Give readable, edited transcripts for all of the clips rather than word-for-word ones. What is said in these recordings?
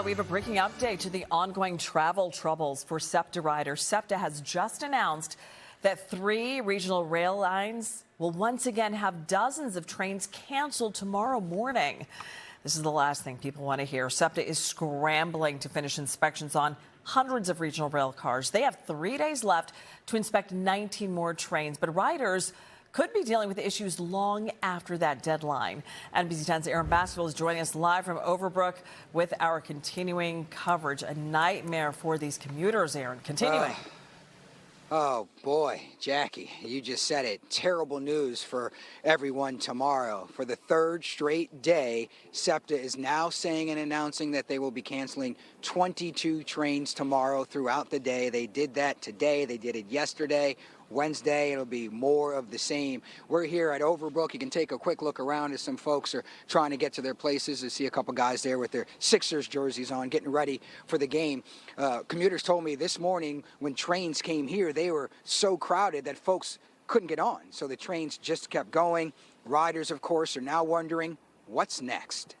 We have a breaking update to the ongoing travel troubles for SEPTA riders. SEPTA has just announced that 3 regional rail lines will once again have dozens of trains canceled tomorrow morning. This is the last thing people want to hear. SEPTA is scrambling to finish inspections on hundreds of regional rail cars. They have 3 days left to inspect 19 more trains, but riders could be dealing with issues long after that deadline. NBC 10's Aaron Baskerville is joining us live from Overbrook with our continuing coverage. A nightmare for these commuters, Aaron. Continuing. Oh, boy, Jackie, you just said it. Terrible news for everyone tomorrow. For the 3rd straight day, SEPTA is now saying and announcing that they will be canceling 22 trains tomorrow throughout the day. They did that today. They did it yesterday. Wednesday, it'll be more of the same. We're here at Overbrook. You can take a quick look around as some folks are trying to get to their places. I see a couple guys there with their Sixers jerseys on, getting ready for the game. Commuters told me this morning when trains came here, they were so crowded that folks couldn't get on. So the trains just kept going. Riders, of course, are now wondering what's next.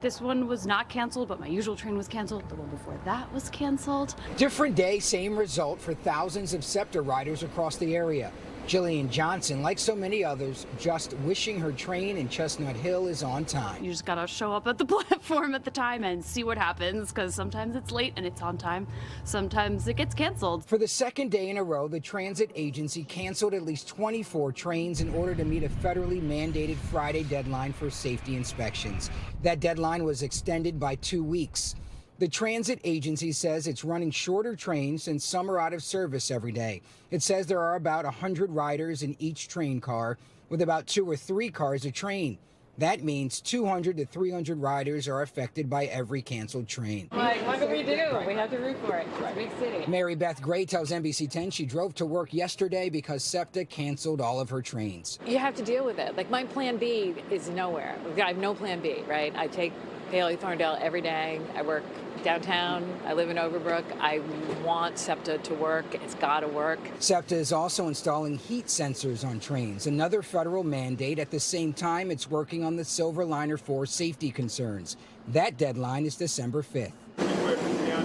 This one was not canceled, but my usual train was canceled. The one before that was canceled. Different day, same result for thousands of SEPTA riders across the area. Jillian Johnson, like so many others, just wishing her train in Chestnut Hill is on time. You just gotta show up at the platform at the time and see what happens, because sometimes it's late and it's on time. Sometimes it gets canceled. For the 2nd day in a row, the transit agency canceled at least 24 trains in order to meet a federally mandated Friday deadline for safety inspections. That deadline was extended by 2 weeks. The transit agency says it's running shorter trains since some are out of service every day. It says there are about 100 riders in each train car, with about 2 or 3 cars a train. That means 200 to 300 riders are affected by every canceled train. Like, what can we do? We have to root for it. It's a big city. Mary Beth Gray tells NBC 10 she drove to work yesterday because SEPTA canceled all of her trains. You have to deal with it. Like, my plan B is nowhere. I have no plan B, right? I take Paley Thorndale every day. I work downtown. I live in Overbrook. I want SEPTA to work. It's got to work. SEPTA is also installing heat sensors on trains, another federal mandate. At the same time, it's working on the Silverliner 4 safety concerns. That deadline is December 5th.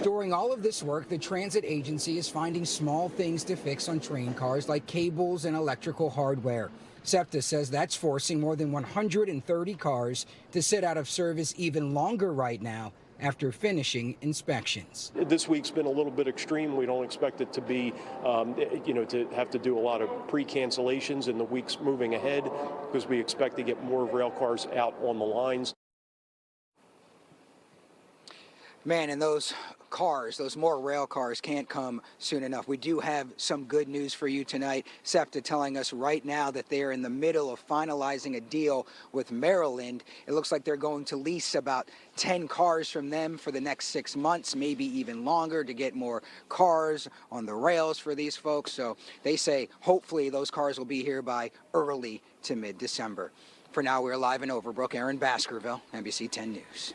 During all of this work, the transit agency is finding small things to fix on train cars like cables and electrical hardware. SEPTA says that's forcing more than 130 cars to sit out of service even longer right now after finishing inspections. This week's been a little bit extreme. We don't expect it to be, to have to do a lot of pre-cancellations in the weeks moving ahead, because we expect to get more rail cars out on the lines. Man, and those cars, those more rail cars can't come soon enough. We do have some good news for you tonight. SEPTA telling us right now that they are in the middle of finalizing a deal with Maryland. It looks like they're going to lease about 10 cars from them for the next 6 months, maybe even longer, to get more cars on the rails for these folks. So they say hopefully those cars will be here by early to mid-December. For now, we're live in Overbrook. Aaron Baskerville, NBC 10 News.